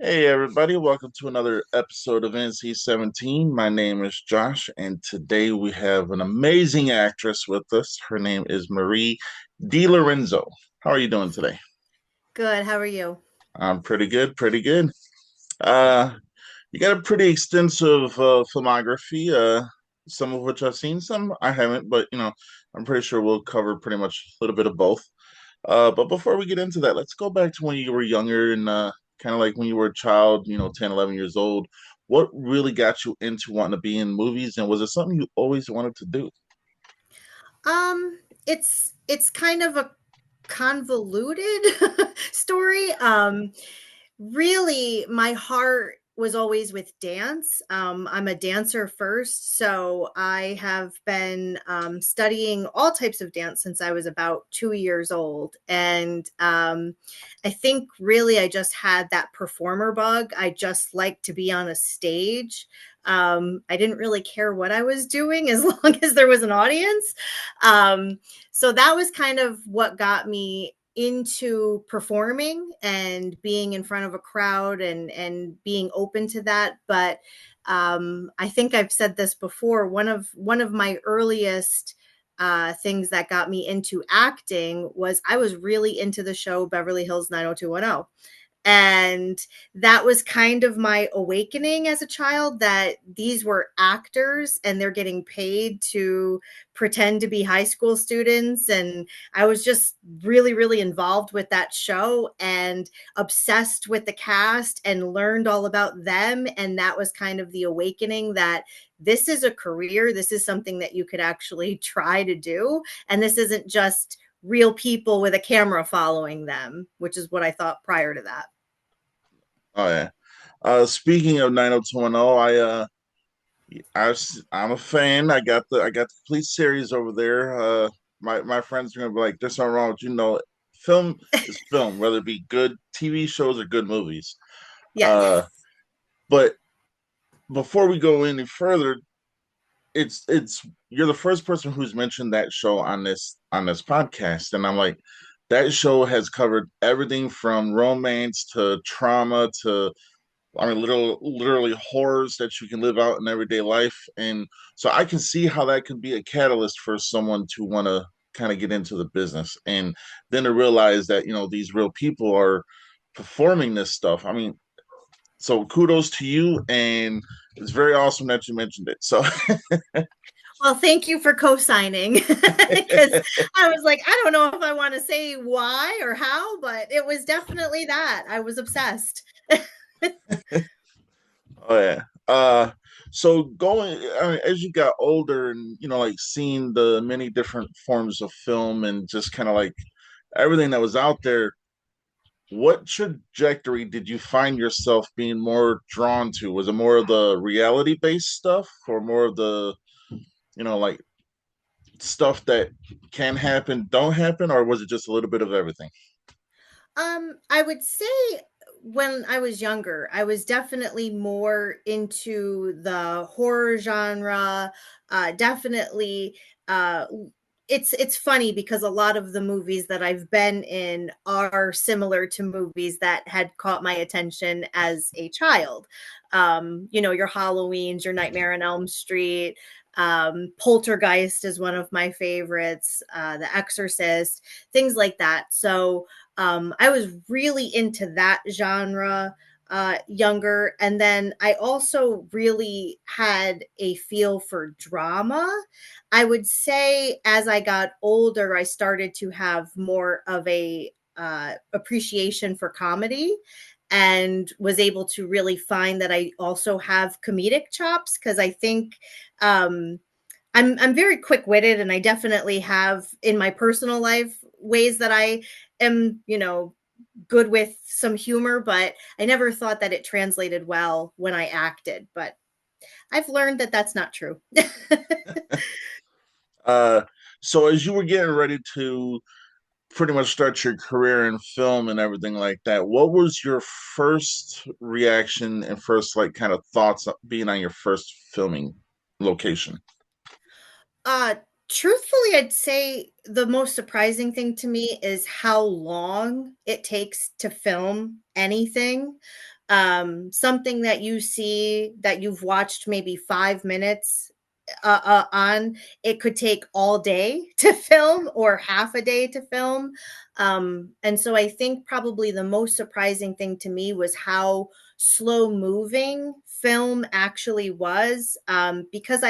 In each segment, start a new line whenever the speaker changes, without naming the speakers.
Hey everybody, welcome to another episode of NC-17. My name is Josh, and today we have an amazing actress with us. Her name is Marie Delorenzo. How are you doing today?
Good. How are you?
I'm pretty good, pretty good. Uh, you got a pretty extensive filmography, some of which I've seen, some I haven't, but I'm pretty sure we'll cover pretty much a little bit of both. But before we get into that, let's go back to when you were younger and kind of like when you were a child, 10, 11 years old. What really got you into wanting to be in movies, and was it something you always wanted to do?
It's kind of a convoluted story. Really, my heart was always with dance. I'm a dancer first, so I have been studying all types of dance since I was about 2 years old. And I think really I just had that performer bug. I just like to be on a stage. I didn't really care what I was doing as long as there was an audience. So that was kind of what got me into performing and being in front of a crowd and being open to that. But I think I've said this before. One of my earliest things that got me into acting was I was really into the show Beverly Hills 90210. And that was kind of my awakening as a child, that these were actors and they're getting paid to pretend to be high school students. And I was just really, really involved with that show and obsessed with the cast and learned all about them. And that was kind of the awakening that this is a career. This is something that you could actually try to do. And this isn't just real people with a camera following them, which is what I thought prior to that.
Oh yeah. Speaking of 90210, I'm a fan. I got the complete series over there. My friends are gonna be like, "There's something wrong with film is film, whether it be good TV shows or good movies."
Yes.
Uh, but before we go any further, it's you're the first person who's mentioned that show on this podcast, and I'm like, that show has covered everything from romance to trauma to, I mean, literally horrors that you can live out in everyday life. And so I can see how that could be a catalyst for someone to want to kind of get into the business, and then to realize that these real people are performing this stuff. I mean, so kudos to you, and it's very awesome that you mentioned it. So
Well, thank you for co-signing because I was like, I don't know if I want to say why or how, but it was definitely that. I was obsessed.
Oh yeah. So I mean, as you got older and like seeing the many different forms of film and just kind of like everything that was out there, what trajectory did you find yourself being more drawn to? Was it more of the reality-based stuff, or more of the, like stuff that can happen, don't happen, or was it just a little bit of everything?
I would say when I was younger, I was definitely more into the horror genre. Definitely, uh, it's funny because a lot of the movies that I've been in are similar to movies that had caught my attention as a child. Your Halloweens, your Nightmare on Elm Street. Poltergeist is one of my favorites. The Exorcist, things like that. So I was really into that genre younger. And then I also really had a feel for drama. I would say as I got older, I started to have more of a appreciation for comedy and was able to really find that I also have comedic chops because I think um, I'm very quick witted, and I definitely have in my personal life ways that I am, good with some humor, but I never thought that it translated well when I acted. But I've learned that that's not true.
Uh, so as you were getting ready to pretty much start your career in film and everything like that, what was your first reaction and first like kind of thoughts being on your first filming location?
Truthfully, I'd say the most surprising thing to me is how long it takes to film anything. Something that you see that you've watched maybe 5 minutes on, it could take all day to film or half a day to film. And so I think probably the most surprising thing to me was how slow moving film actually was. Because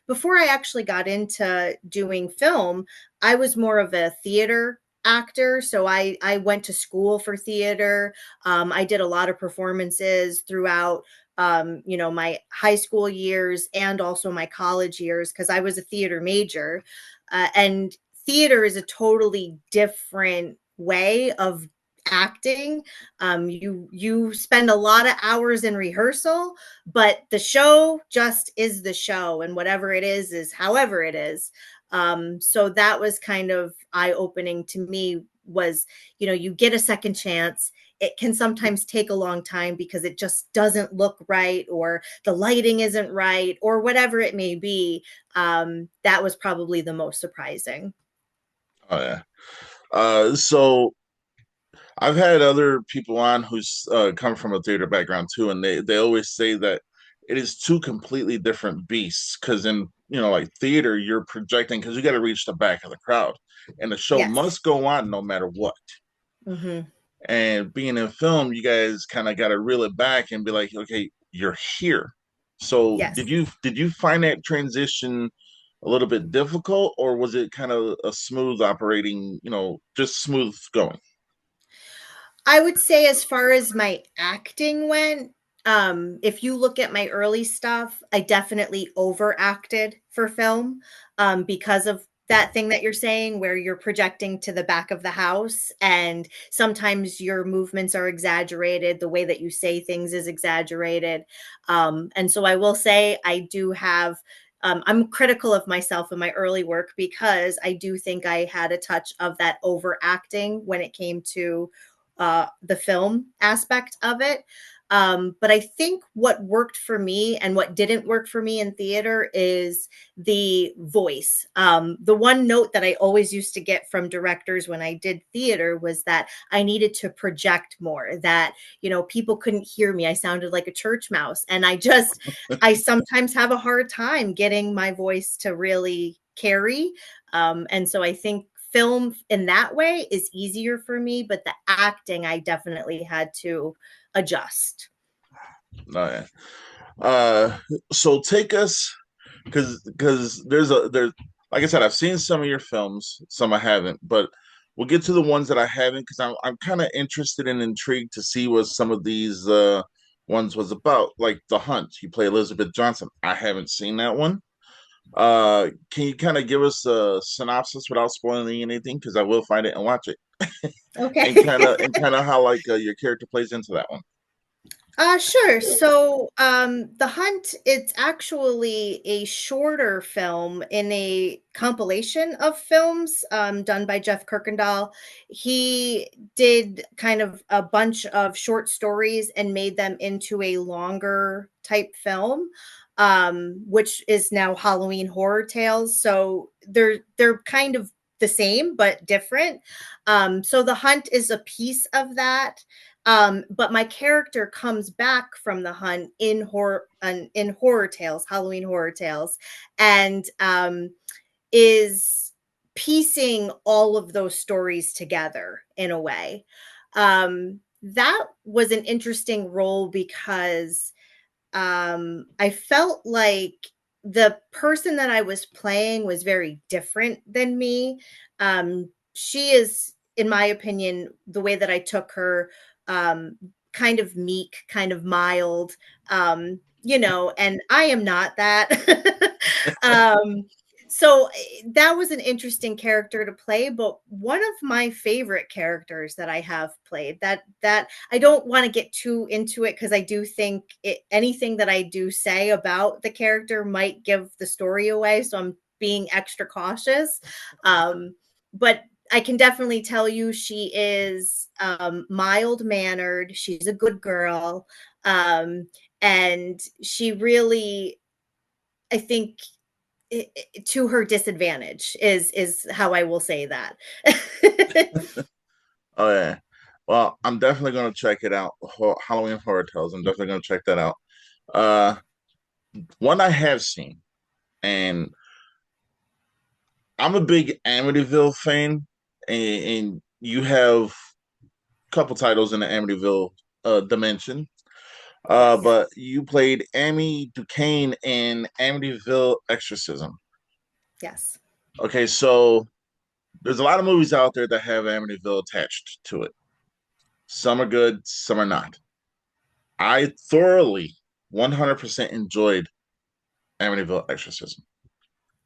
before I actually got into doing film, I was more of a theater actor. So I went to school for theater. I did a lot of performances throughout my high school years and also my college years because I was a theater major. And theater is a totally different way of acting. You spend a lot of hours in rehearsal, but the show just is the show, and whatever it is however it is. So that was kind of eye opening to me. Was you get a second chance. It can sometimes take a long time because it just doesn't look right, or the lighting isn't right, or whatever it may be. That was probably the most surprising.
Oh yeah. So I've had other people on who's come from a theater background too, and they always say that it is two completely different beasts. Because in like theater, you're projecting because you got to reach the back of the crowd, and the show
Yes.
must go on no matter what.
Hmm.
And being in film, you guys kind of got to reel it back and be like, okay, you're here. So
Yes.
did you find that transition a little bit difficult, or was it kind of a smooth operating, just smooth going?
I would say as far as my acting went, if you look at my early stuff, I definitely overacted for film, because of that thing that you're saying where you're projecting to the back of the house and sometimes your movements are exaggerated, the way that you say things is exaggerated. And so I will say I do have I'm critical of myself in my early work because I do think I had a touch of that overacting when it came to the film aspect of it. But I think what worked for me and what didn't work for me in theater is the voice. The one note that I always used to get from directors when I did theater was that I needed to project more, that, people couldn't hear me. I sounded like a church mouse. And I sometimes have a hard time getting my voice to really carry. And so I think film in that way is easier for me, but the acting I definitely had to adjust.
Oh, yeah. Uh, so take us because there's like I said, I've seen some of your films, some I haven't, but we'll get to the ones that I haven't because I'm kind of interested and intrigued to see what some of these ones was about. Like The Hunt, you play Elizabeth Johnson. I haven't seen that one. Can you kind of give us a synopsis without spoiling anything? Because I will find it and watch it, and
Okay.
kind of how like your character plays into that one.
Sure. So, The Hunt, it's actually a shorter film in a compilation of films done by Jeff Kirkendall. He did kind of a bunch of short stories and made them into a longer type film, which is now Halloween Horror Tales. So they're kind of the same but different. So The Hunt is a piece of that. But my character comes back from the hunt in horror tales, Halloween Horror Tales, and is piecing all of those stories together in a way. That was an interesting role because I felt like the person that I was playing was very different than me. She is, in my opinion, the way that I took her, um, kind of meek, kind of mild, and I am not that. um, so that was an interesting character to play, but one of my favorite characters that I have played, that I don't want to get too into it because I do think anything that I do say about the character might give the story away. So I'm being extra cautious. But I can definitely tell you she is mild mannered. She's a good girl. Um, and she really, I think, to her disadvantage is how I will say that.
Oh yeah. Well, I'm definitely gonna check it out. Halloween Horror Tales. I'm definitely gonna check that out. Uh, One I have seen, and I'm a big Amityville fan, and you have a couple titles in the Amityville dimension.
Yes.
But you played Amy Duquesne in Amityville Exorcism.
Yes.
Okay, so there's a lot of movies out there that have Amityville attached to it. Some are good, some are not. I thoroughly 100% enjoyed Amityville Exorcism.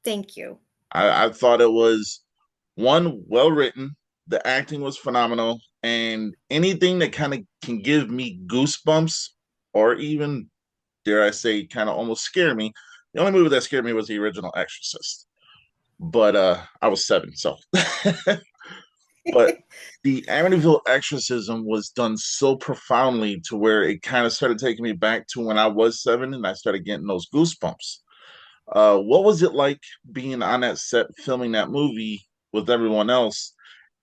Thank you.
I thought it was one well written, the acting was phenomenal, and anything that kind of can give me goosebumps or even, dare I say, kind of almost scare me. The only movie that scared me was the original Exorcist, but I was seven, so. But the Amityville Exorcism was done so profoundly to where it kind of started taking me back to when I was seven and I started getting those goosebumps. What was it like being on that set filming that movie with everyone else?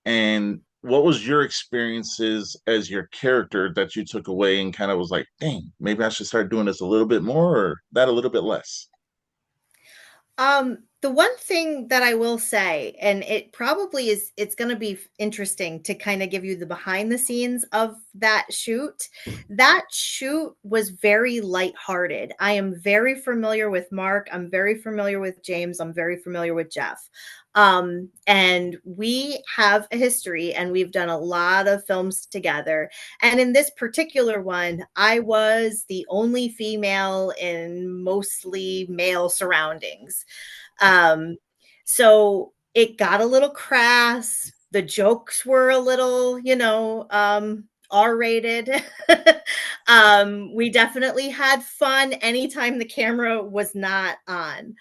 And what was your experiences as your character that you took away and kind of was like, dang, maybe I should start doing this a little bit more or that a little bit less?
The one thing that I will say, and it probably it's going to be interesting to kind of give you the behind the scenes of that shoot. That shoot was very lighthearted. I am very familiar with Mark. I'm very familiar with James. I'm very familiar with Jeff. And we have a history and we've done a lot of films together. And in this particular one, I was the only female in mostly male surroundings. Um, so it got a little crass. The jokes were a little, R-rated. We definitely had fun anytime the camera was not on.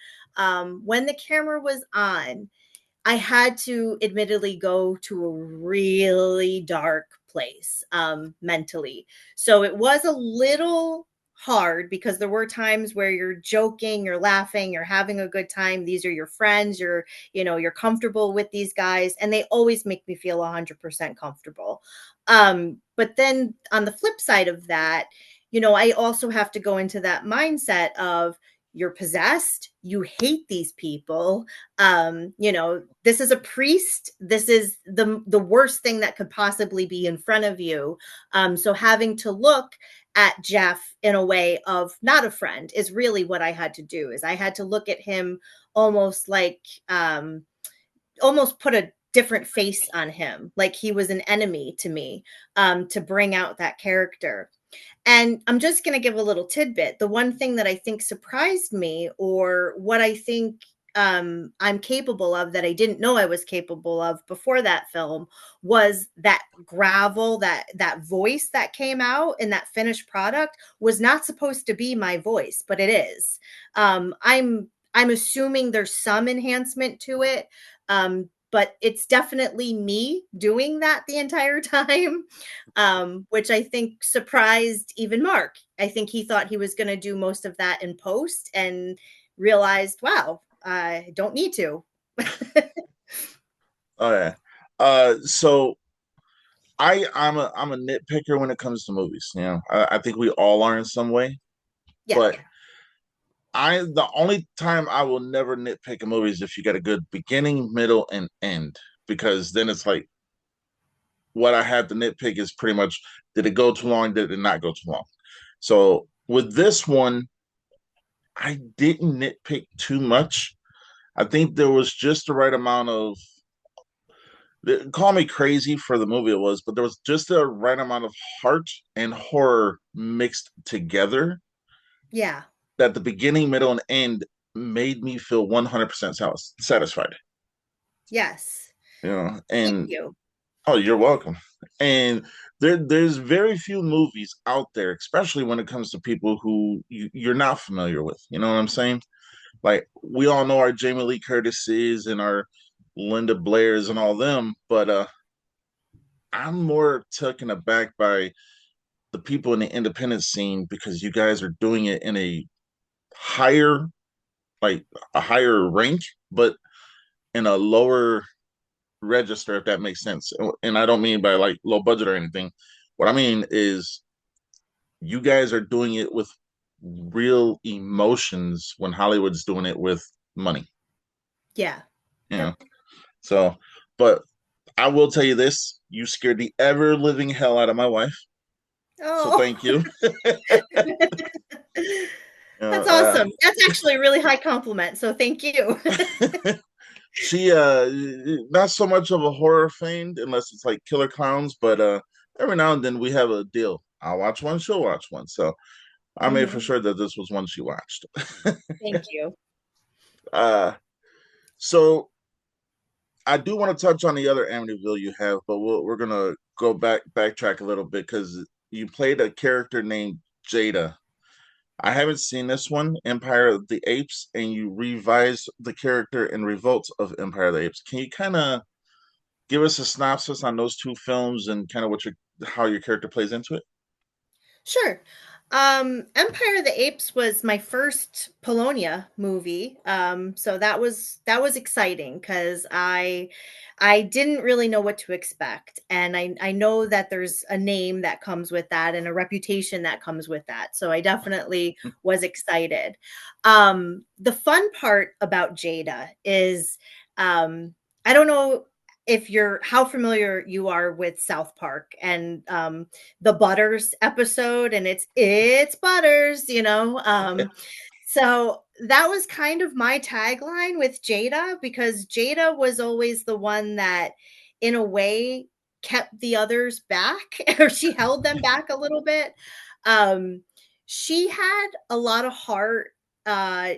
When the camera was on, I had to admittedly go to a really dark place mentally. So it was a little hard because there were times where you're joking, you're laughing, you're having a good time. These are your friends, you're comfortable with these guys, and they always make me feel 100% comfortable. But then on the flip side of that, I also have to go into that mindset of you're possessed, you hate these people, this is a priest, this is the worst thing that could possibly be in front of you. So having to look at Jeff in a way of not a friend is really what I had to do. Is I had to look at him almost like almost put a different face on him, like he was an enemy to me, to bring out that character. And I'm just going to give a little tidbit. The one thing that I think surprised me, or what I think I'm capable of that I didn't know I was capable of before that film, was that gravel, that voice that came out in that finished product was not supposed to be my voice, but it is. I'm assuming there's some enhancement to it, but it's definitely me doing that the entire time, which I think surprised even Mark. I think he thought he was going to do most of that in post and realized, wow, I don't need to.
Oh yeah. So I'm a nitpicker when it comes to movies. I think we all are in some way,
Yeah.
but the only time I will never nitpick a movie is if you get a good beginning, middle, and end, because then it's like what I have to nitpick is pretty much did it go too long, did it not go too long. So with this one, I didn't nitpick too much. I think there was just the right amount of, call me crazy for the movie it was, but there was just the right amount of heart and horror mixed together
Yeah.
that the beginning, middle, and end made me feel 100% satisfied.
Yes. Thank
And
you.
oh, you're welcome. And there's very few movies out there, especially when it comes to people who you're not familiar with. You know what I'm saying? Like we all know our Jamie Lee Curtises and our Linda Blairs and all them, but I'm more taken aback by the people in the independent scene because you guys are doing it in a higher like a higher rank, but in a lower register, if that makes sense. And I don't mean by like low budget or anything. What I mean is you guys are doing it with real emotions when Hollywood's doing it with money.
Yeah.
You know.
Yep.
So, but I will tell you this: you scared the ever living hell out of my wife. So
Oh,
thank you.
that's
uh,
awesome. That's actually a really high compliment. So thank you.
she not so much of a horror fan unless it's like killer clowns, but every now and then we have a deal. I'll watch one, she'll watch one. So I made for
Hmm.
sure that this was one she watched.
Thank you.
uh so I do want to touch on the other Amityville you have, but we're gonna go backtrack a little bit because you played a character named Jada. I haven't seen this one, Empire of the Apes, and you revised the character in Revolt of Empire of the Apes. Can you kind of give us a synopsis on those two films and kind of what your how your character plays into it?
Sure. Empire of the Apes was my first Polonia movie. So that was exciting because I didn't really know what to expect. And I know that there's a name that comes with that and a reputation that comes with that. So I definitely was excited. The fun part about Jada is I don't know if you're how familiar you are with South Park and the Butters episode, and it's Butters, so that was kind of my tagline with Jada, because Jada was always the one that in a way kept the others back, or she held them back a little bit. um she had a lot of heart.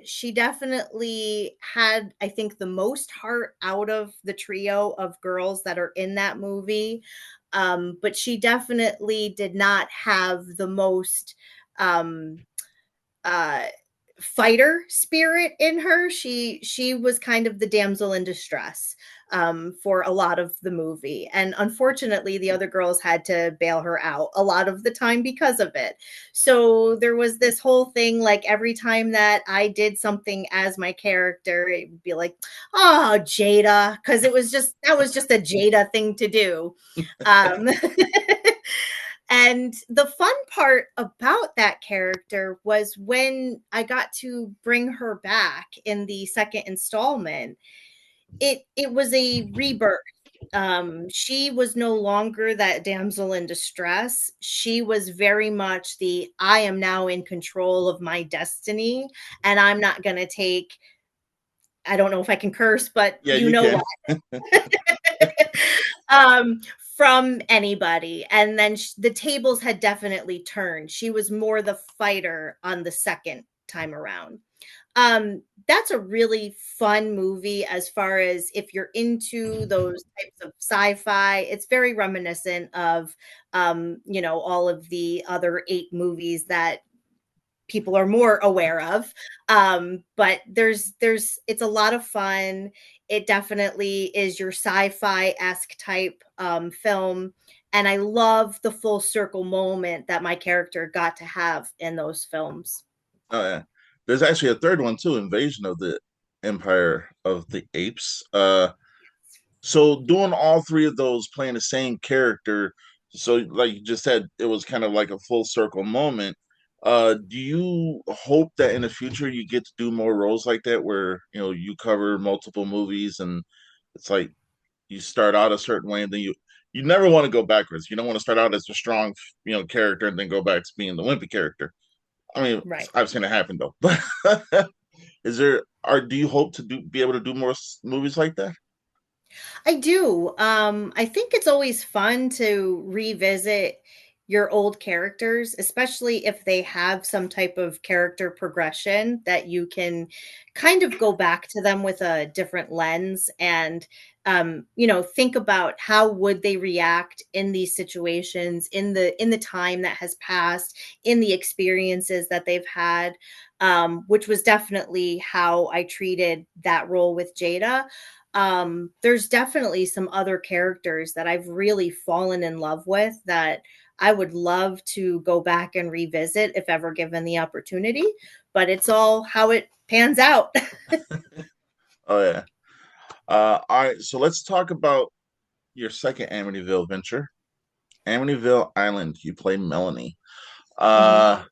She definitely had, I think, the most heart out of the trio of girls that are in that movie. But she definitely did not have the most um, uh, fighter spirit in her. She was kind of the damsel in distress for a lot of the movie, and unfortunately, the other girls had to bail her out a lot of the time because of it. So there was this whole thing, like every time that I did something as my character, it would be like, "Oh, Jada," because it was just that was just a Jada thing to do. Um, And the fun part about that character was when I got to bring her back in the second installment, it was a rebirth. She was no longer that damsel in distress. She was very much the I am now in control of my destiny, and I'm not going to take, I don't know if I can curse, but
Yeah, you
what,
can.
um, from anybody. And then the tables had definitely turned. She was more the fighter on the second time around. That's a really fun movie as far as if you're into those types of sci-fi. It's very reminiscent of all of the other 8 movies that people are more aware of. But there's it's a lot of fun. It definitely is your sci-fi-esque type film, and I love the full circle moment that my character got to have in those films.
Oh yeah. There's actually a third one too, Invasion of the Empire of the Apes. So doing all three of those, playing the same character, so like you just said, it was kind of like a full circle moment. Do you hope that in the future you get to do more roles like that, where you cover multiple movies and it's like you start out a certain way and then you never want to go backwards. You don't want to start out as a strong character and then go back to being the wimpy character. I mean,
Right.
I've seen it happen though. But is there or do you hope to be able to do more movies like that?
I do. I think it's always fun to revisit your old characters, especially if they have some type of character progression that you can kind of go back to them with a different lens and think about how would they react in these situations, in the time that has passed, in the experiences that they've had, which was definitely how I treated that role with Jada. There's definitely some other characters that I've really fallen in love with that I would love to go back and revisit if ever given the opportunity, but it's all how it pans out.
Oh yeah. All right, so let's talk about your second Amityville venture, Amityville Island. You play Melanie.
Mhm.
Uh,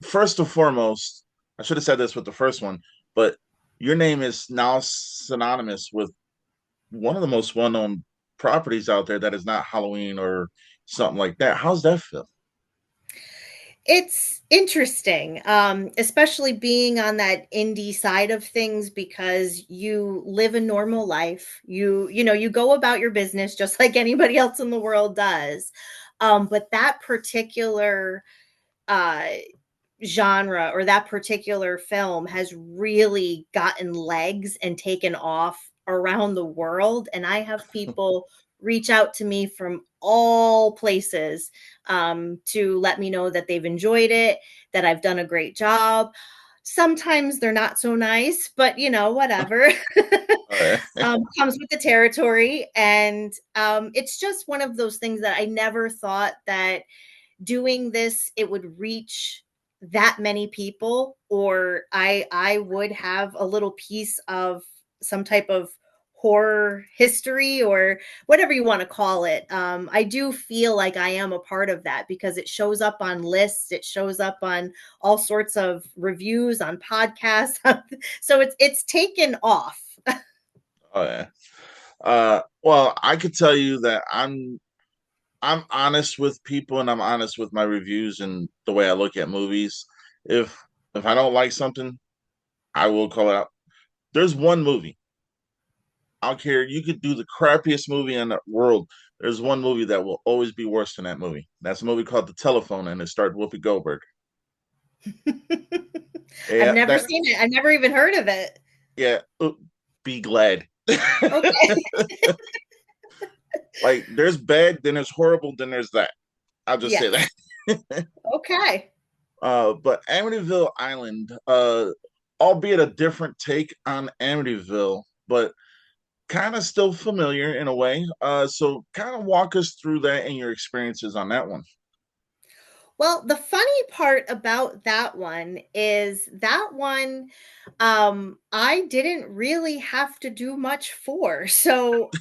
First and foremost, I should have said this with the first one, but your name is now synonymous with one of the most well-known properties out there that is not Halloween or something like that. How's that feel?
It's interesting, especially being on that indie side of things because you live a normal life. You go about your business just like anybody else in the world does. But that particular uh genre or that particular film has really gotten legs and taken off around the world. And I have people reach out to me from all places to let me know that they've enjoyed it, that I've done a great job. Sometimes they're not so nice, but whatever.
Uh,
Comes with the territory. And it's just one of those things that I never thought that doing this it would reach that many people, or I would have a little piece of some type of horror history or whatever you want to call it. I do feel like I am a part of that because it shows up on lists, it shows up on all sorts of reviews on podcasts. So it's taken off.
oh yeah. Well, I could tell you that I'm honest with people and I'm honest with my reviews and the way I look at movies. If if I don't like something, I will call it out. There's one movie. I don't care. You could do the crappiest movie in the world. There's one movie that will always be worse than that movie. That's a movie called The Telephone, and it starred Whoopi Goldberg.
I've
Yeah,
never
that.
seen it, I've never even heard of it.
Yeah, be glad.
Okay.
Like, there's bad, then there's horrible, then there's that. I'll just say
Yes.
that.
Okay.
But Amityville Island, albeit a different take on Amityville, but kind of still familiar in a way. So kind of walk us through that and your experiences on that one.
Well, the funny part about that one is that one I didn't really have to do much for. So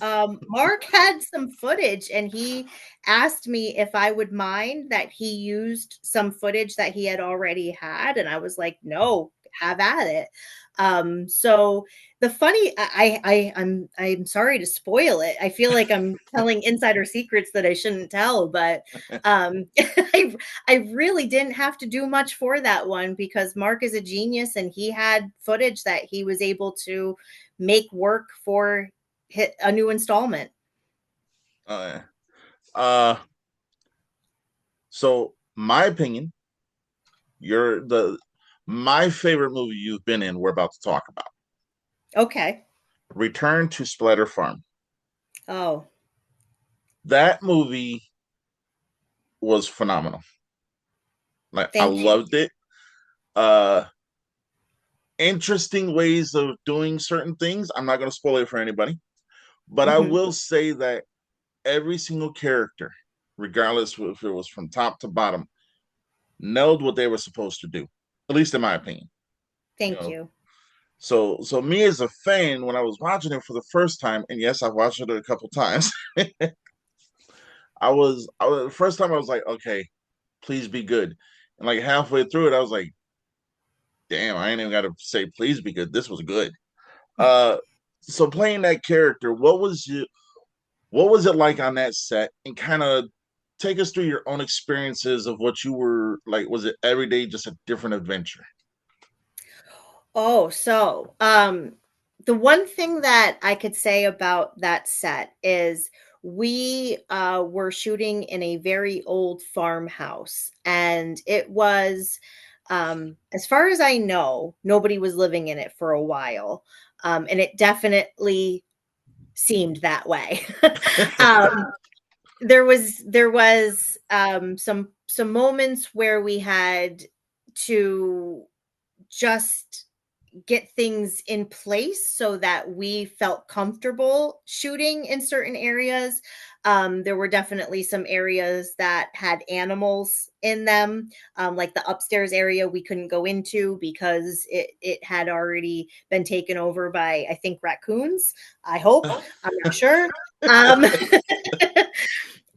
Mark had some footage and he asked me if I would mind that he used some footage that he had already had. And I was like, no, have at it. So the funny I'm sorry to spoil it. I feel like I'm telling insider secrets that I shouldn't tell, but I I really didn't have to do much for that one because Mark is a genius and he had footage that he was able to make work for a new installment.
Uh, uh, so my opinion, you're the my favorite movie you've been in. We're about to talk about
Okay.
Return to Splatter Farm.
Oh,
That movie was phenomenal. Like I
thank you.
loved it. Uh, Interesting ways of doing certain things. I'm not going to spoil it for anybody, but I
Hmm.
will say that every single character, regardless if it was from top to bottom, nailed what they were supposed to do. At least in my opinion. You
Thank
know,
you.
so me as a fan, when I was watching it for the first time, and yes, I've watched it a couple times. I was the first time I was like, okay, please be good. And like halfway through it, I was like, damn, I ain't even got to say please be good. This was good. Uh, so playing that character, what was it like on that set? And kind of take us through your own experiences of what you were like. Was it every day just a different adventure?
Oh, so the one thing that I could say about that set is we were shooting in a very old farmhouse, and it was, as far as I know, nobody was living in it for a while, and it definitely seemed that way. um, there was some moments where we had to just get things in place so that we felt comfortable shooting in certain areas. There were definitely some areas that had animals in them, like the upstairs area we couldn't go into because it had already been taken over by, I think, raccoons. I hope. I'm not sure.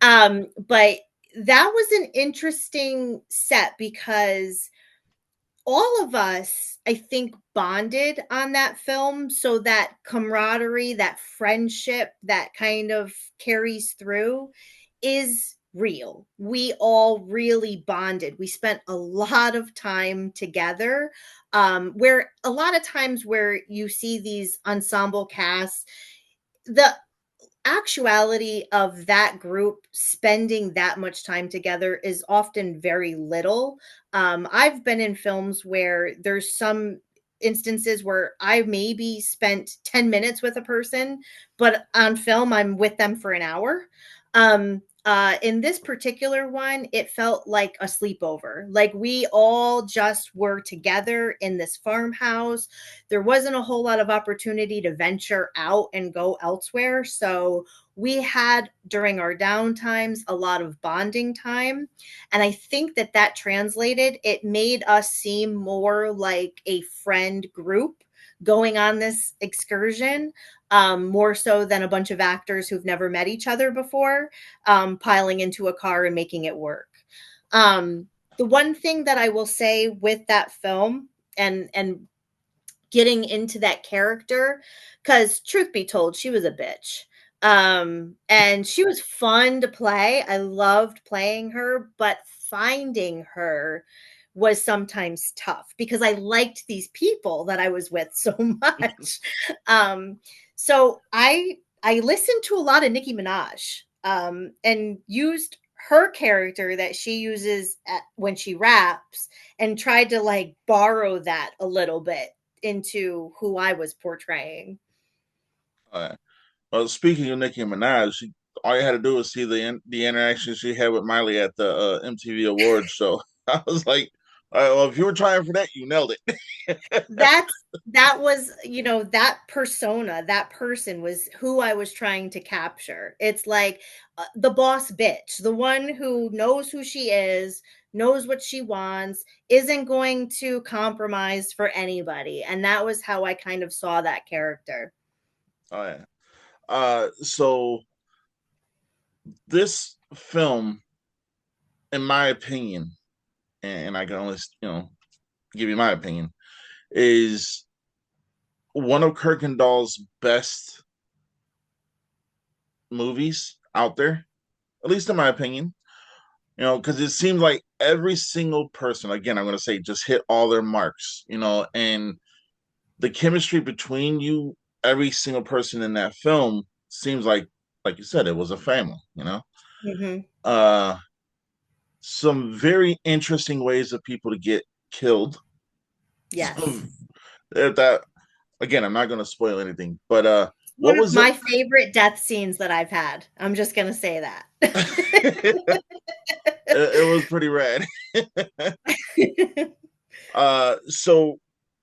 Um, but that was an interesting set because all of us, I think, bonded on that film. So that camaraderie, that friendship that kind of carries through is real. We all really bonded. We spent a lot of time together. Where a lot of times where you see these ensemble casts, the actuality of that group spending that much time together is often very little. I've been in films where there's some instances where I maybe spent 10 minutes with a person, but on film, I'm with them for an hour. In this particular one, it felt like a sleepover. Like we all just were together in this farmhouse. There wasn't a whole lot of opportunity to venture out and go elsewhere. So we had during our downtimes a lot of bonding time. And I think that that translated, it made us seem more like a friend group going on this excursion, more so than a bunch of actors who've never met each other before, piling into a car and making it work. The one thing that I will say with that film, and getting into that character, because truth be told, she was a bitch. And she was fun to play. I loved playing her, but finding her was sometimes tough because I liked these people that I was with so much. um, so I listened to a lot of Nicki Minaj, and used her character that she uses when she raps, and tried to like borrow that a little bit into who I was portraying.
Uh, well, speaking of Nicki Minaj, all you had to do was see the interaction she had with Miley at the MTV Awards show. I was like, all right, well, if you were trying for that, you nailed it.
That was, that persona, that person was who I was trying to capture. It's like the boss bitch, the one who knows who she is, knows what she wants, isn't going to compromise for anybody. And that was how I kind of saw that character.
Oh yeah. So this film, in my opinion, and I can only give you my opinion, is one of Kirkendall's best movies out there, at least in my opinion. Because it seems like every single person, again, I'm going to say, just hit all their marks. And the chemistry between every single person in that film seems like you said, it was a family.
Hmm.
Uh, some very interesting ways of people to get killed.
Yes.
Some that again, I'm not going to spoil anything, but
One
what
of
was it?
my favorite death scenes that I've had. I'm just going to say that.
It was pretty rad. So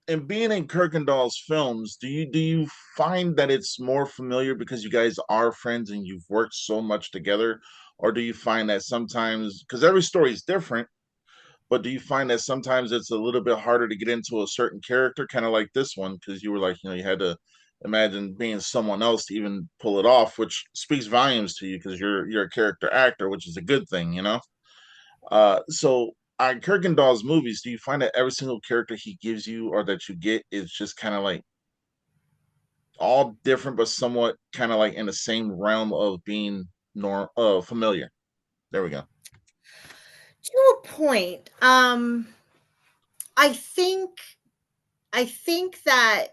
in being in Kirkendall's films, do you find that it's more familiar because you guys are friends and you've worked so much together, or do you find that sometimes, because every story is different, but do you find that sometimes it's a little bit harder to get into a certain character, kind of like this one, because you were like, you had to imagine being someone else to even pull it off, which speaks volumes to you because you're a character actor, which is a good thing. So on Kirkendall's movies, do you find that every single character he gives you or that you get is just kind of like all different, but somewhat kind of like in the same realm of being familiar? There we go.
To a point. I think I think that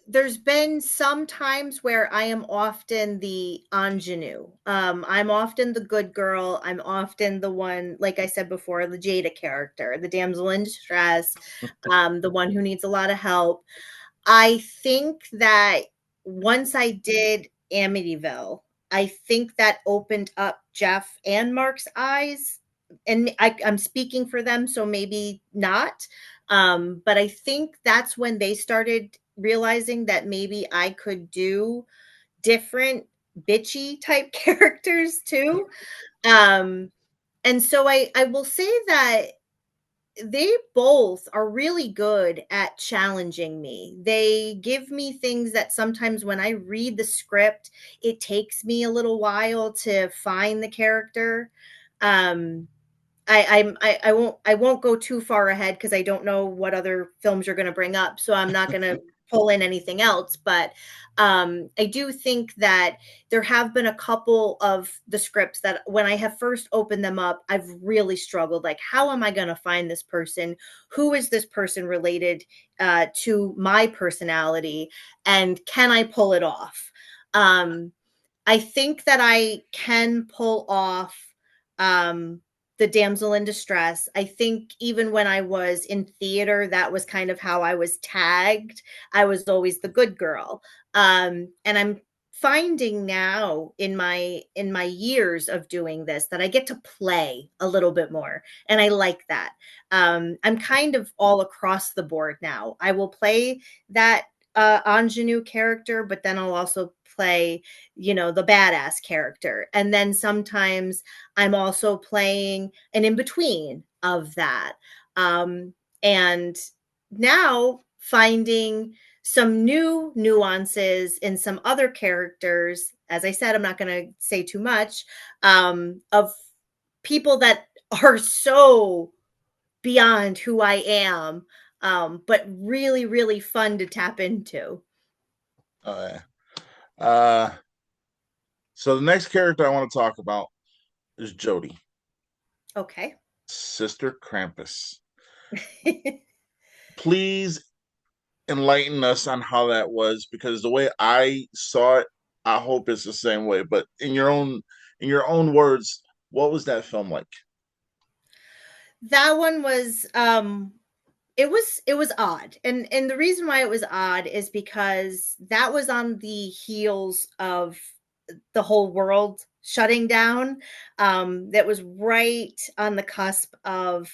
there's been some times where I am often the ingenue. I'm often the good girl. I'm often the one, like I said before, the Jada character, the damsel in distress, the one who needs a lot of help. I think that once I did Amityville, I think that opened up Jeff and Mark's eyes and I'm speaking for them, so maybe not. But I think that's when they started realizing that maybe I could do different bitchy type characters too. Um, and so I will say that they both are really good at challenging me. They give me things that sometimes when I read the script, it takes me a little while to find the character. Um, I won't go too far ahead because I don't know what other films you're going to bring up, so I'm not going to pull in anything else. But I do think that there have been a couple of the scripts that when I have first opened them up, I've really struggled. Like, how am I going to find this person? Who is this person related to my personality? And can I pull it off? Um, I think that I can pull off um, the damsel in distress. I think even when I was in theater, that was kind of how I was tagged. I was always the good girl. And I'm finding now in my years of doing this that I get to play a little bit more, and I like that. I'm kind of all across the board now. I will play that ingenue character, but then I'll also play, you know, the badass character. And then sometimes I'm also playing an in between of that. And now finding some new nuances in some other characters. As I said, I'm not going to say too much, of people that are so beyond who I am, but really, really fun to tap into.
Oh yeah. Uh, so the next character I want to talk about is Jody,
Okay.
Sister Krampus. Please enlighten us on how that was, because the way I saw it, I hope it's the same way. But in your own words, what was that film like?
That one was it was odd. And the reason why it was odd is because that was on the heels of the whole world shutting down. That was right on the cusp of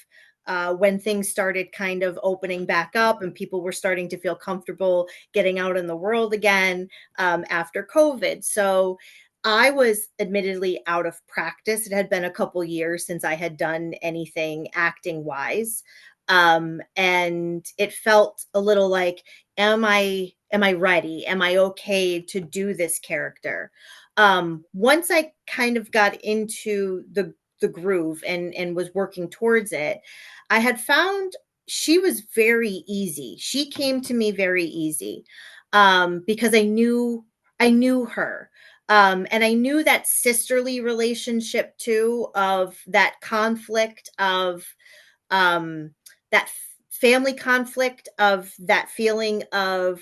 when things started kind of opening back up and people were starting to feel comfortable getting out in the world again after COVID. So I was admittedly out of practice. It had been a couple years since I had done anything acting wise. And it felt a little like, am I ready? Am I okay to do this character? Once I kind of got into the groove and was working towards it, I had found she was very easy. She came to me very easy because I knew her. And I knew that sisterly relationship too, of that conflict of that family conflict, of that feeling of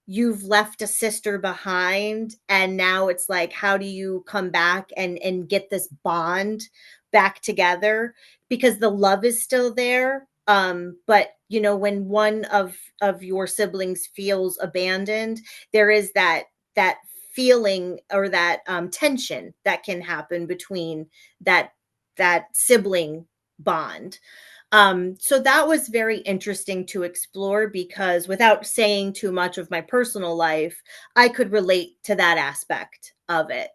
you've left a sister behind and now it's like, how do you come back and get this bond back together, because the love is still there, but you know, when one of your siblings feels abandoned, there is that feeling or that tension that can happen between that sibling bond. So that was very interesting to explore because without saying too much of my personal life, I could relate to that aspect of it.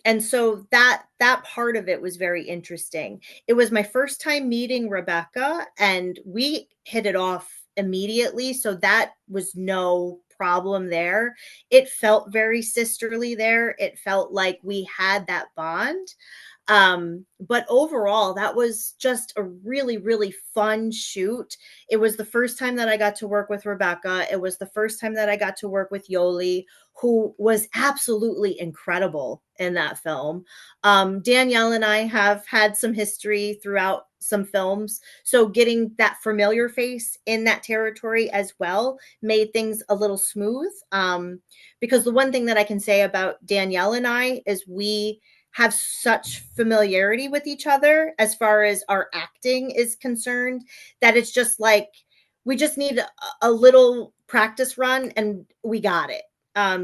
And so that part of it was very interesting. It was my first time meeting Rebecca and we hit it off immediately. So that was no problem there. It felt very sisterly there. It felt like we had that bond. But overall, that was just a really, really fun shoot. It was the first time that I got to work with Rebecca. It was the first time that I got to work with Yoli, who was absolutely incredible in that film. Danielle and I have had some history throughout some films. So getting that familiar face in that territory as well made things a little smooth. Because the one thing that I can say about Danielle and I is we have such familiarity with each other as far as our acting is concerned that it's just like we just need a little practice run and we got it,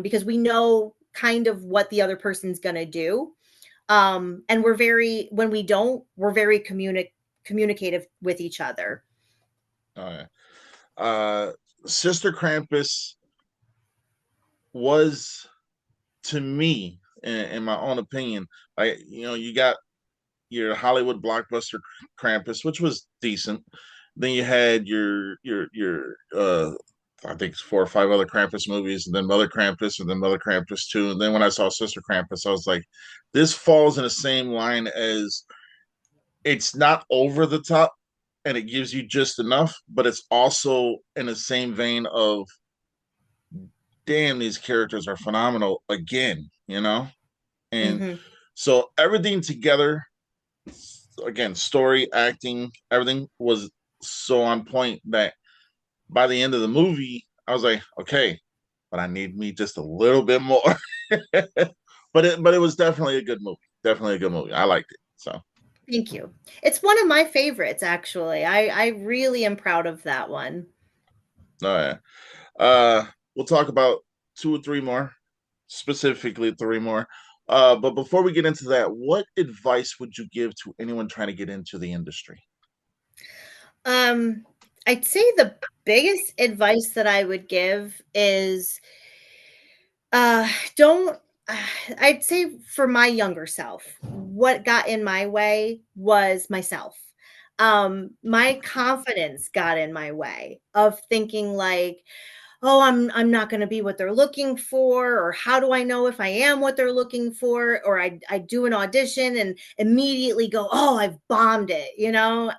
because we know kind of what the other person's going to do. And when we don't, we're very communicative with each other.
Uh, uh, Sister Krampus was, to me, in my own opinion, like, you got your Hollywood blockbuster Krampus, which was decent. Then you had your I think it's 4 or 5 other Krampus movies, and then Mother Krampus, and then Mother Krampus 2. And then when I saw Sister Krampus, I was like, this falls in the same line as, it's not over the top and it gives you just enough, but it's also in the same vein of, damn, these characters are phenomenal again. And
Mm-hmm.
so everything together, again, story, acting, everything was so on point that by the end of the movie, I was like, okay, but I need me just a little bit more. But it was definitely a good movie. Definitely a good movie. I liked it. So,
Thank you. It's one of my favorites, actually. I really am proud of that one.
all right. Uh, we'll talk about 2 or 3 more, specifically 3 more. But before we get into that, what advice would you give to anyone trying to get into the industry?
Um, I'd say the biggest advice that I would give is don't I'd say for my younger self, what got in my way was myself. My confidence got in my way of thinking like, oh, I'm not going to be what they're looking for, or how do I know if I am what they're looking for? Or I do an audition and immediately go, oh, I've bombed it.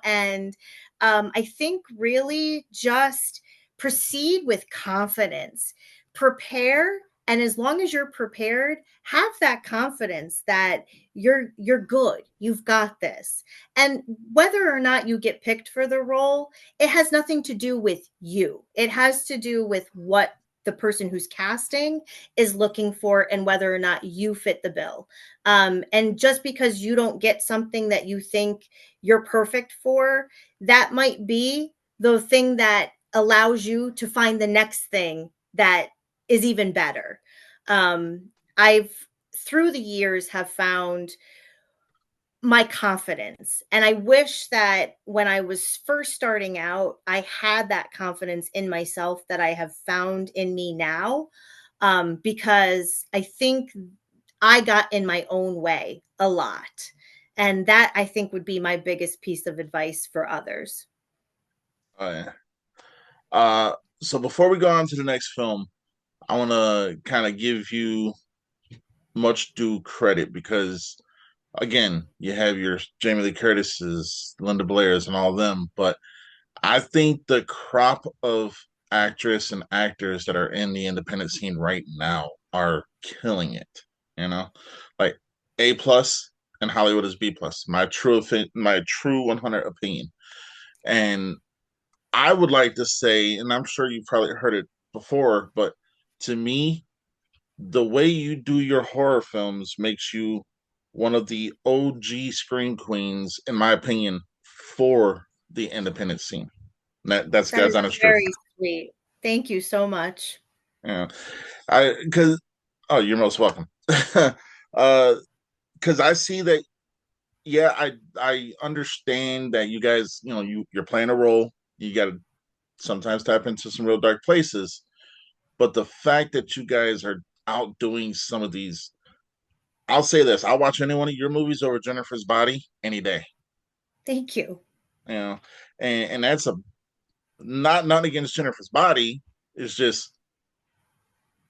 And I think really just proceed with confidence, prepare, and as long as you're prepared, have that confidence that you're good, you've got this. And whether or not you get picked for the role, it has nothing to do with you. It has to do with what the person who's casting is looking for and whether or not you fit the bill. And just because you don't get something that you think you're perfect for, that might be the thing that allows you to find the next thing that is even better. I've through the years have found my confidence. And I wish that when I was first starting out, I had that confidence in myself that I have found in me now. Because I think I got in my own way a lot. And that I think would be my biggest piece of advice for others.
Uh, uh, so before we go on to the next film, I want to kind of give you much due credit because, again, you have your Jamie Lee Curtis's, Linda Blair's, and all of them, but I think the crop of actress and actors that are in the independent scene right now are killing it. You know, like A+ and Hollywood is B+. My true 100 opinion. And I would like to say, and I'm sure you've probably heard it before, but to me, the way you do your horror films makes you one of the OG scream queens, in my opinion, for the independent scene. That's
That
God's
is
honest truth.
very sweet. Thank you so much.
Yeah, I because oh, you're most welcome. Because I see that. Yeah, I understand that you guys, you're playing a role. You got to sometimes tap into some real dark places. But the fact that you guys are outdoing some of these, I'll say this: I'll watch any one of your movies over Jennifer's Body any day.
Thank you.
You know, and that's a not against Jennifer's Body. It's just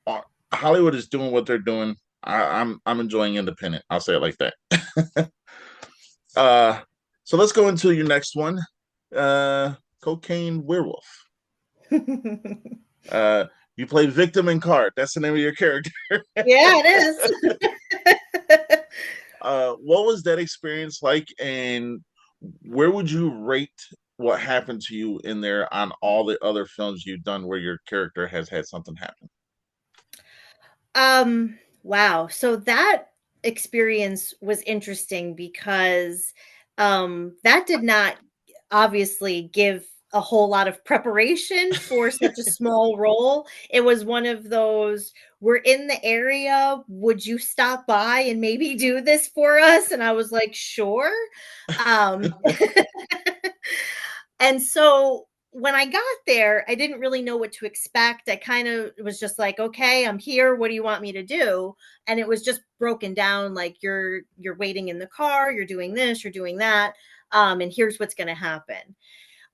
uh, Hollywood is doing what they're doing. I'm enjoying independent. I'll say it like that. uh, so let's go into your next one. Uh, Cocaine Werewolf. Uh, you play Victim in Card. That's the name of your character.
Yeah, it is.
What was that experience like, and where would you rate what happened to you in there on all the other films you've done where your character has had something happen?
Wow. So that experience was interesting because that did not obviously give a whole lot of preparation for such a small role. It was one of those, we're in the area, would you stop by and maybe do this for us? And I was like, sure. Um, and so when I got there, I didn't really know what to expect. I kind of was just like, okay, I'm here. What do you want me to do? And it was just broken down like you're waiting in the car, you're doing this, you're doing that. And here's what's going to happen.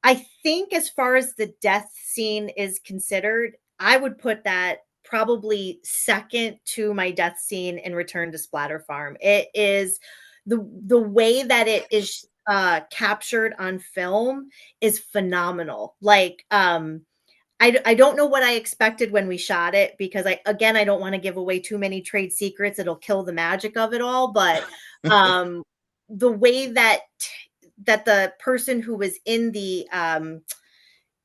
I think as far as the death scene is considered, I would put that probably second to my death scene in Return to Splatter Farm. It is the way that it is captured on film is phenomenal. Like I don't know what I expected when we shot it because I don't want to give away too many trade secrets. It'll kill the magic of it all. But um, the way that the person who was in the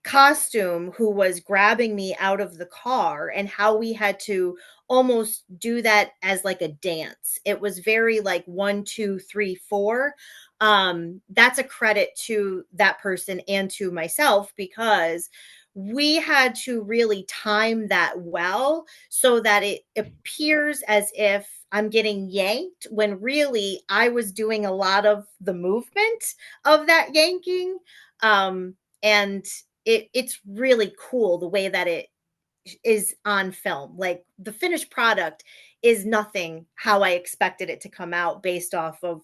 costume who was grabbing me out of the car and how we had to almost do that as like a dance. It was very like 1, 2, 3, 4. That's a credit to that person and to myself because we had to really time that well so that it appears as if I'm getting yanked when really I was doing a lot of the movement of that yanking. And it's really cool the way that it is on film. Like the finished product is nothing how I expected it to come out based off of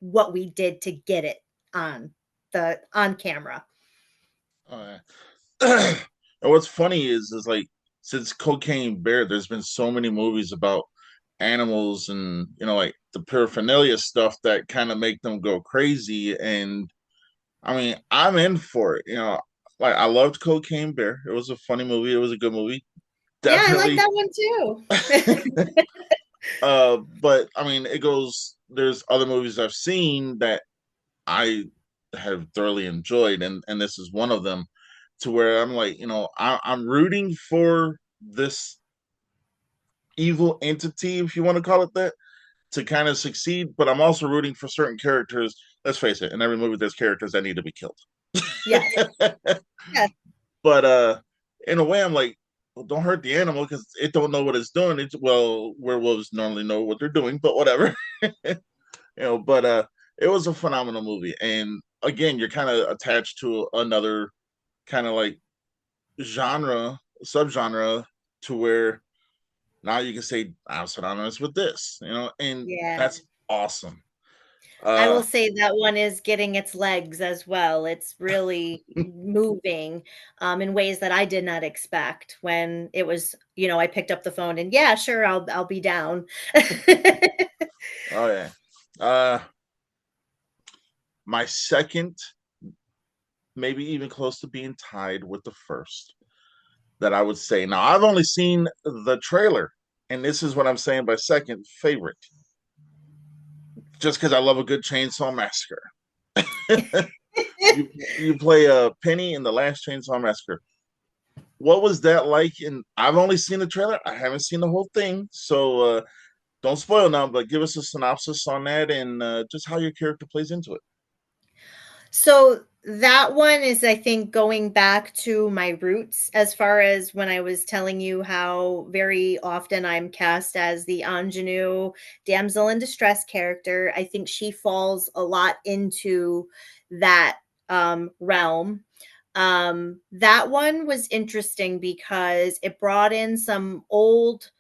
what we did to get it on the on camera.
Uh, and what's funny is like since Cocaine Bear, there's been so many movies about animals and like the paraphernalia stuff that kind of make them go crazy. And I mean, I'm in for it. Like I loved Cocaine Bear. It was a funny movie. It was a good movie.
Yeah, I like
Definitely.
that one too.
But I mean, it goes. There's other movies I've seen that I have thoroughly enjoyed, and this is one of them. To where I'm like, I'm rooting for this evil entity, if you want to call it that, to kind of succeed. But I'm also rooting for certain characters. Let's face it, in every movie, there's characters that need to be killed.
Yes. Yes.
But in a way, I'm like, well, don't hurt the animal because it don't know what it's doing. Well, werewolves normally know what they're doing, but whatever. But it was a phenomenal movie, and again, you're kind of attached to another kind of like genre, subgenre, to where now you can say I'm synonymous with this, and
Yeah.
that's awesome.
I
Uh,
will say that one is getting its legs as well. It's really moving in ways that I did not expect when it was, I picked up the phone and yeah, sure, I'll be down.
oh yeah. Uh, my second, maybe even close to being tied with the first that I would say. Now I've only seen the trailer, and this is what I'm saying by second favorite, just because I love a good Chainsaw Massacre. you play a Penny in the last Chainsaw Massacre. What was that like? And I've only seen the trailer. I haven't seen the whole thing, so don't spoil now. But give us a synopsis on that and just how your character plays into it.
So that one is, I think, going back to my roots as far as when I was telling you how very often I'm cast as the ingenue damsel in distress character. I think she falls a lot into that realm. That one was interesting because it brought in some old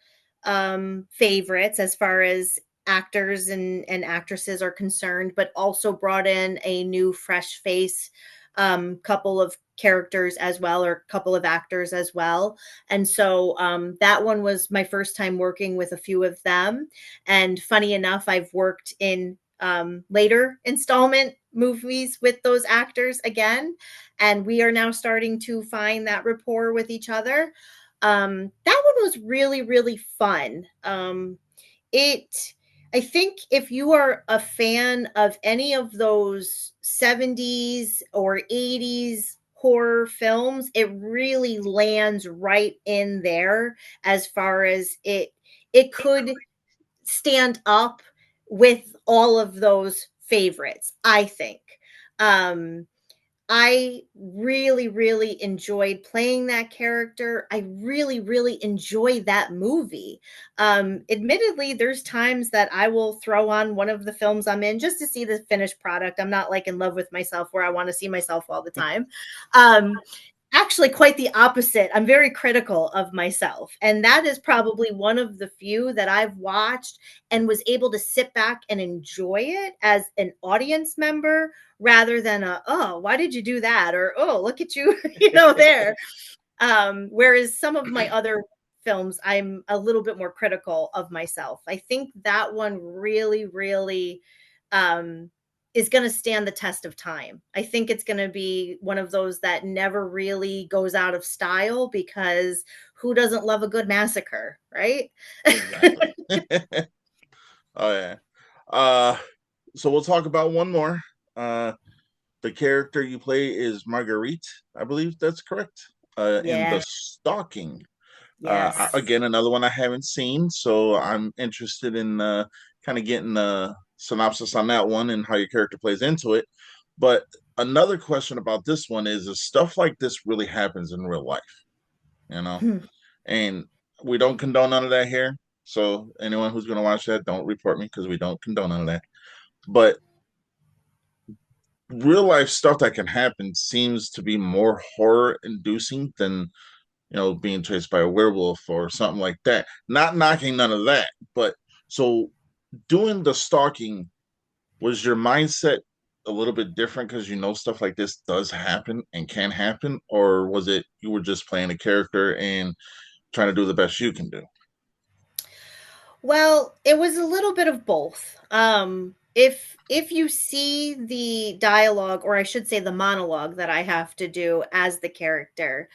favorites as far as actors and actresses are concerned, but also brought in a new fresh face, couple of characters as well, or couple of actors as well. And so that one was my first time working with a few of them. And funny enough, I've worked in later installment movies with those actors again. And we are now starting to find that rapport with each other. That one was really, really fun. It, I think if you are a fan of any of those 70s or 80s horror films, it really lands right in there as far as it could stand up with all of those favorites, I think. Um, I really, really enjoyed playing that character. I really, really enjoy that movie. Admittedly, there's times that I will throw on one of the films I'm in just to see the finished product. I'm not like in love with myself where I want to see myself all the time. Um, Actually, quite the opposite. I'm very critical of myself. And that is probably one of the few that I've watched and was able to sit back and enjoy it as an audience member rather than a, oh, why did you do that? Or, oh, look at you, there. Whereas some of my other films, I'm a little bit more critical of myself. I think that one really, really um, is going to stand the test of time. I think it's going to be one of those that never really goes out of style because who doesn't love a good massacre, right?
Exactly. Oh yeah. Uh, so we'll talk about one more. Uh, the character you play is Marguerite, I believe that's correct. In
Yeah.
the Stalking.
Yes.
Again, another one I haven't seen, so I'm interested in kind of getting a synopsis on that one and how your character plays into it. But another question about this one is stuff like this really happens in real life, you know?
Hmm.
And we don't condone none of that here. So anyone who's going to watch that, don't report me because we don't condone none of that. But real life stuff that can happen seems to be more horror inducing than being chased by a werewolf or something like that. Not knocking none of that, but so doing the stalking, was your mindset a little bit different because stuff like this does happen and can happen, or was it you were just playing a character and trying to do the best you can do?
Well, it was a little bit of both. If you see the dialogue, or I should say the monologue that I have to do as the character,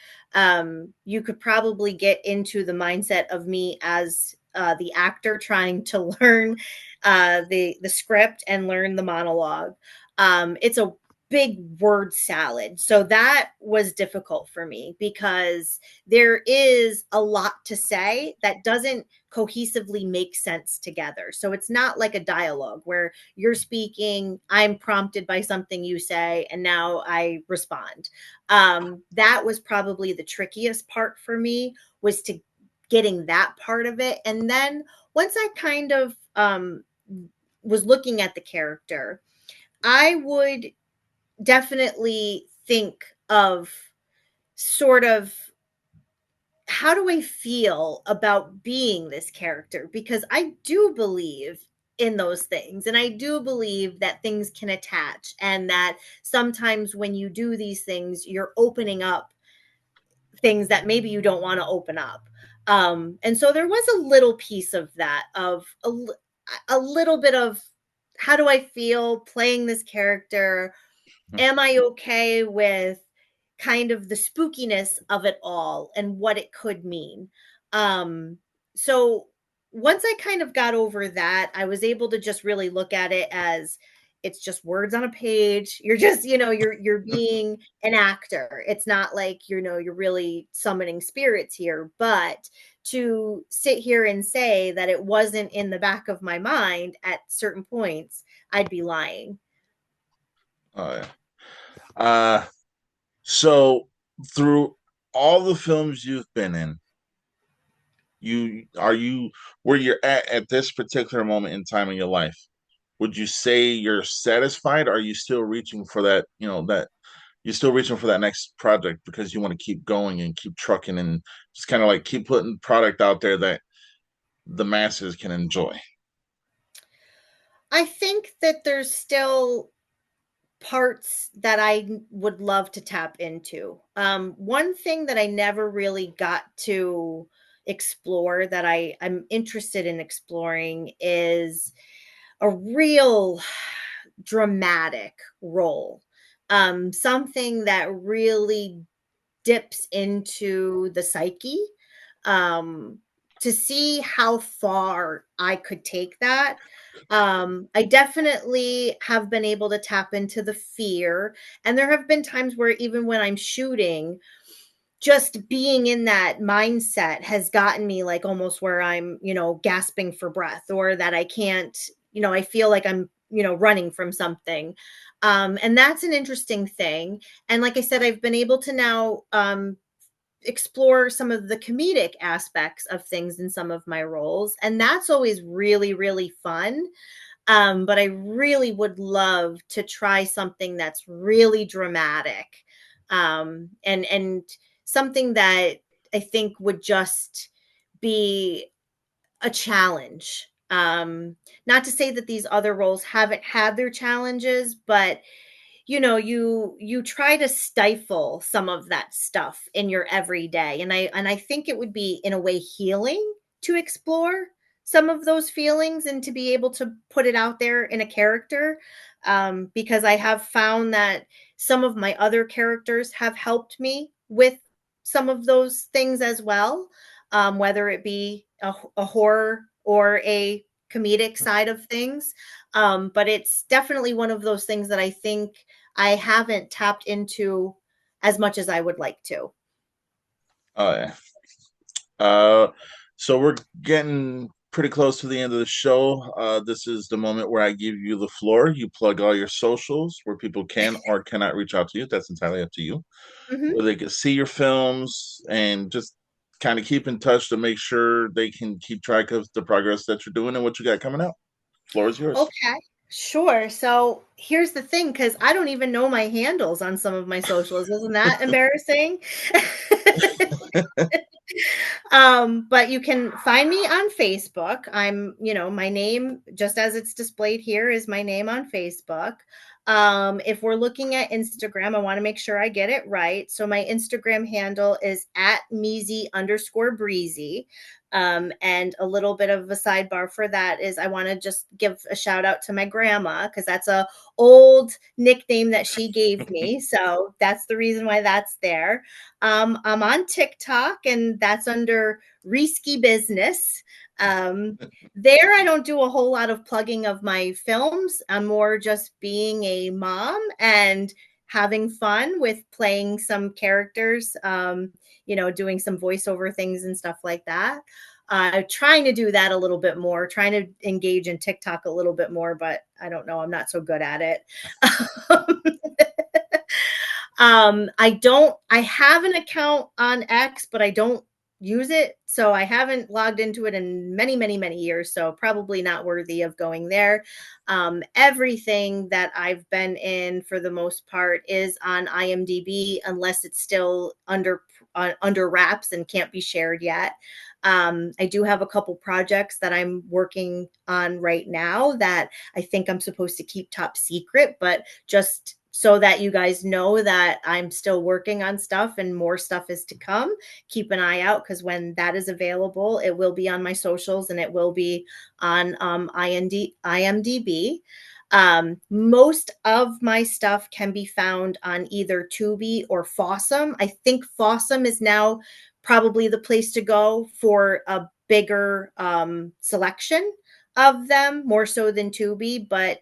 you could probably get into the mindset of me as the actor trying to learn the script and learn the monologue. It's a big word salad, so that was difficult for me because there is a lot to say that doesn't cohesively make sense together. So it's not like a dialogue where you're speaking, I'm prompted by something you say, and now I respond. That was probably the trickiest part for me, was to getting that part of it. And then once I kind of was looking at the character, I would definitely think of sort of how do I feel about being this character? Because I do believe in those things. And I do believe that things can attach, and that sometimes when you do these things, you're opening up things that maybe you don't want to open up. And so there was a little piece of that, of a little bit of how do I feel playing this character? Am I okay with kind of the spookiness of it all and what it could mean? Um, so once I kind of got over that, I was able to just really look at it as it's just words on a page. You're just, you're being an actor. It's not like, you're really summoning spirits here, but to sit here and say that it wasn't in the back of my mind at certain points, I'd be lying.
Oh yeah. Uh, so through all the films you've been in, you where you're at this particular moment in time in your life, would you say you're satisfied? Or are you still reaching for that, that you're still reaching for that next project because you want to keep going and keep trucking and just kind of like keep putting product out there that the masses can enjoy?
I think that there's still parts that I would love to tap into. One thing that I never really got to explore that I'm interested in exploring is a real dramatic role. Something that really dips into the psyche, um, to see how far I could take that. I definitely have been able to tap into the fear. And there have been times where, even when I'm shooting, just being in that mindset has gotten me like almost where I'm, gasping for breath, or that I can't, I feel like I'm running from something. And that's an interesting thing. And like I said, I've been able to now explore some of the comedic aspects of things in some of my roles. And that's always really, really fun. But I really would love to try something that's really dramatic, and something that I think would just be a challenge. Not to say that these other roles haven't had their challenges, but you try to stifle some of that stuff in your everyday, and I think it would be in a way healing to explore some of those feelings and to be able to put it out there in a character, because I have found that some of my other characters have helped me with some of those things as well, whether it be a horror or a comedic side of things. But it's definitely one of those things that I think I haven't tapped into as much as I would like to.
Oh yeah. Uh, so we're getting pretty close to the end of the show. This is the moment where I give you the floor. You plug all your socials where people can or cannot reach out to you. That's entirely up to you.
Mm-hmm.
Where they can see your films and just kind of keep in touch to make sure they can keep track of the progress that you're doing and what you got coming out. Floor is yours.
Okay, sure. So here's the thing, because I don't even know my handles on some of my socials. Isn't that embarrassing? But you can find me on Facebook. My name, just as it's displayed here, is my name on Facebook. If we're looking at Instagram, I want to make sure I get it right. So my Instagram handle is at Measy_breezy. And a little bit of a sidebar for that is I want to just give a shout out to my grandma, because that's a old nickname that she gave me. So that's the reason why that's there. I'm on TikTok, and that's under Risky Business. There, I don't do a whole lot of plugging of my films. I'm more just being a mom and having fun with playing some characters, doing some voiceover things and stuff like that. Trying to do that a little bit more, trying to engage in TikTok a little bit more, but I don't know. I'm not so good at it. I have an account on X, but I don't use it. So I haven't logged into it in many, many, many years. So probably not worthy of going there. Everything that I've been in for the most part is on IMDb, unless it's still under wraps and can't be shared yet. I do have a couple projects that I'm working on right now that I think I'm supposed to keep top secret, but just so that you guys know that I'm still working on stuff and more stuff is to come. Keep an eye out, because when that is available, it will be on my socials and it will be on IMDb. Most of my stuff can be found on either Tubi or Fossum. I think Fossum is now probably the place to go for a bigger selection of them, more so than Tubi, but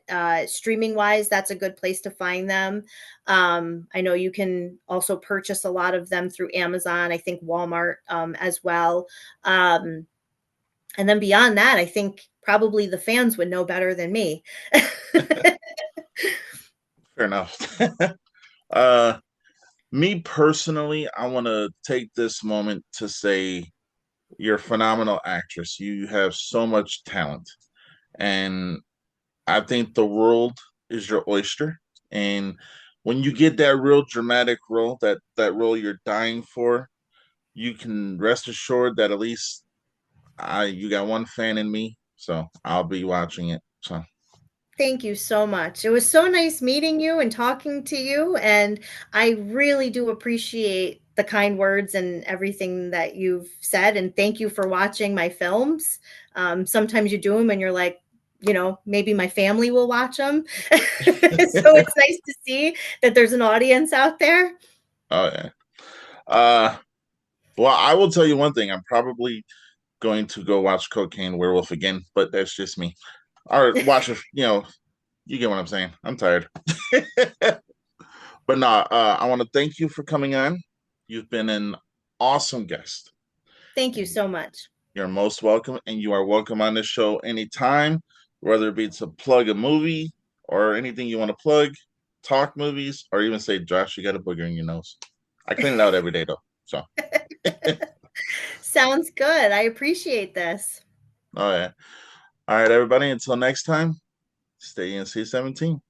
streaming wise, that's a good place to find them. I know you can also purchase a lot of them through Amazon, I think Walmart as well. And then beyond that, I think probably the fans would know better than me.
Fair enough. uh, Me personally, I want to take this moment to say you're a phenomenal actress. You have so much talent. And I think the world is your oyster. And when you get that real dramatic role, that role you're dying for, you can rest assured that at least I you got one fan in me, so I'll be watching it. So
Thank you so much. It was so nice meeting you and talking to you. And I really do appreciate the kind words and everything that you've said. And thank you for watching my films. Sometimes you do them and you're like, maybe my family will watch them. So it's nice to see that there's an audience out there.
oh yeah. Uh well, I will tell you one thing. I'm probably going to go watch Cocaine Werewolf again, but that's just me. Or watch it, you get what I'm saying. I'm tired. But no, I want to thank you for coming on. You've been an awesome guest.
Thank you
And
so much.
you're most welcome, and you are welcome on this show anytime, whether it be to plug a movie, or anything you want to plug, talk movies, or even say, Josh, you got a booger in your nose. I clean it out every day though. So,
Sounds good. I appreciate this.
oh yeah. All right, everybody. Until next time, stay NC-17.